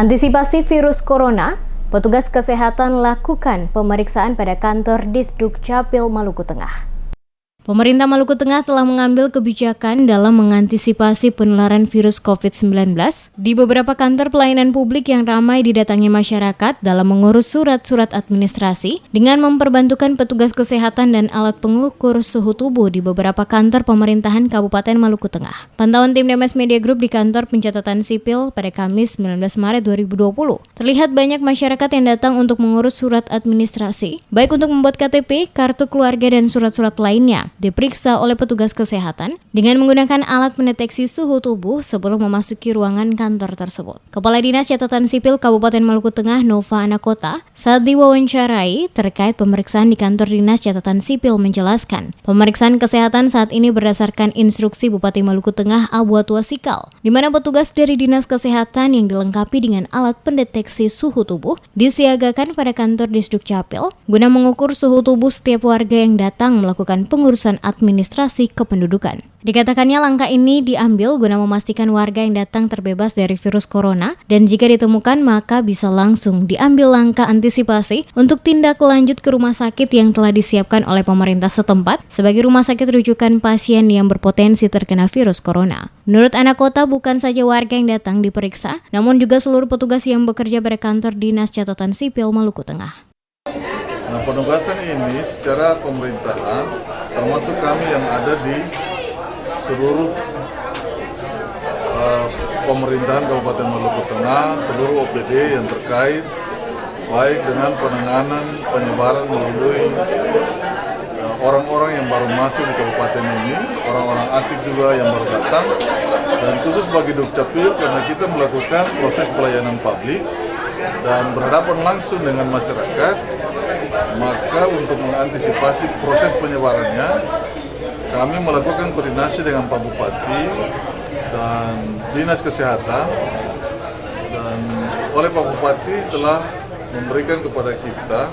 Antisipasi virus corona, petugas kesehatan lakukan pemeriksaan pada kantor Disduk Capil Maluku Tengah. Pemerintah Maluku Tengah telah mengambil kebijakan dalam mengantisipasi penularan virus COVID-19 di beberapa kantor pelayanan publik yang ramai didatangi masyarakat dalam mengurus surat-surat administrasi dengan memperbantukan petugas kesehatan dan alat pengukur suhu tubuh di beberapa kantor pemerintahan Kabupaten Maluku Tengah. Pantauan tim DMS Media Group di kantor pencatatan sipil pada Kamis 19 Maret 2020. Terlihat banyak masyarakat yang datang untuk mengurus surat administrasi, baik untuk membuat KTP, kartu keluarga, dan surat-surat lainnya. Diperiksa oleh petugas kesehatan dengan menggunakan alat pendeteksi suhu tubuh sebelum memasuki ruangan kantor tersebut. Kepala Dinas Catatan Sipil Kabupaten Maluku Tengah, Nova Anakota, saat diwawancarai terkait pemeriksaan di kantor Dinas Catatan Sipil menjelaskan, pemeriksaan kesehatan saat ini berdasarkan instruksi Bupati Maluku Tengah Abu Atua Sikal, di mana petugas dari Dinas Kesehatan yang dilengkapi dengan alat pendeteksi suhu tubuh disiagakan pada kantor Disduk Capil guna mengukur suhu tubuh setiap warga yang datang melakukan pengurusan administrasi kependudukan. Dikatakannya langkah ini diambil guna memastikan warga yang datang terbebas dari virus corona dan jika ditemukan maka bisa langsung diambil langkah antisipasi untuk tindak lanjut ke rumah sakit yang telah disiapkan oleh pemerintah setempat sebagai rumah sakit rujukan pasien yang berpotensi terkena virus corona. Menurut anak kota, bukan saja warga yang datang diperiksa, namun juga seluruh petugas yang bekerja pada kantor Dinas Catatan Sipil Maluku Tengah. Nah, penugasan ini secara pemerintahan termasuk kami yang ada di seluruh pemerintahan Kabupaten Maluku Tengah, seluruh OPD yang terkait baik dengan penanganan penyebaran melalui orang-orang yang baru masuk di kabupaten ini, orang-orang asing juga yang baru datang, dan khusus bagi Dukcapil karena kita melakukan proses pelayanan publik dan berhadapan langsung dengan masyarakat, maka untuk mengantisipasi proses penyebarannya, kami melakukan koordinasi dengan Pak Bupati dan Dinas Kesehatan, dan oleh Pak Bupati telah memberikan kepada kita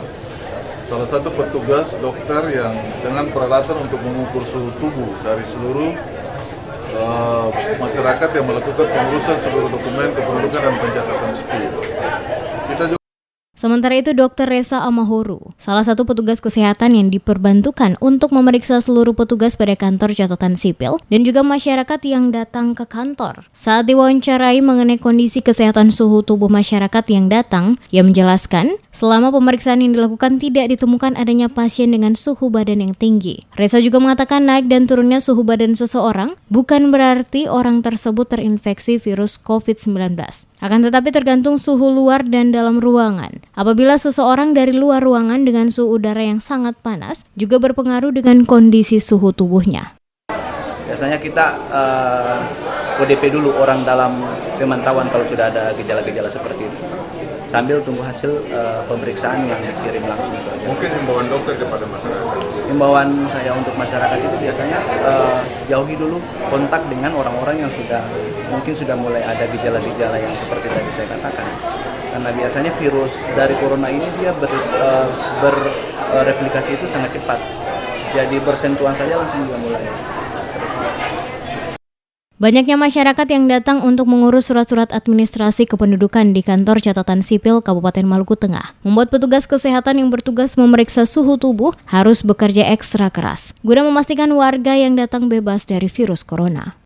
salah satu petugas dokter yang dengan peralatan untuk mengukur suhu tubuh dari seluruh masyarakat yang melakukan pengurusan seluruh dokumen kependudukan dan pencatatan sipil. Sementara itu, Dr. Reza Amahuru, salah satu petugas kesehatan yang diperbantukan untuk memeriksa seluruh petugas pada kantor catatan sipil dan juga masyarakat yang datang ke kantor. Saat diwawancarai mengenai kondisi kesehatan suhu tubuh masyarakat yang datang, ia menjelaskan, selama pemeriksaan yang dilakukan tidak ditemukan adanya pasien dengan suhu badan yang tinggi. Reza juga mengatakan naik dan turunnya suhu badan seseorang bukan berarti orang tersebut terinfeksi virus COVID-19. Akan tetapi tergantung suhu luar dan dalam ruangan. Apabila seseorang dari luar ruangan dengan suhu udara yang sangat panas, juga berpengaruh dengan kondisi suhu tubuhnya. Biasanya kita ODP dulu orang dalam pemantauan kalau sudah ada gejala-gejala seperti itu. Sambil tunggu hasil pemeriksaan yang dikirim langsung. Mungkin himbauan dokter kepada masyarakat. Himbauan saya untuk masyarakat itu biasanya jauhi dulu kontak dengan orang-orang yang mungkin sudah mulai ada gejala-gejala yang seperti tadi saya katakan. Karena biasanya virus dari corona ini dia berreplikasi itu sangat cepat. Jadi bersentuhan saja langsung juga mulai. Banyaknya masyarakat yang datang untuk mengurus surat-surat administrasi kependudukan di kantor catatan sipil Kabupaten Maluku Tengah membuat petugas kesehatan yang bertugas memeriksa suhu tubuh harus bekerja ekstra keras guna memastikan warga yang datang bebas dari virus corona.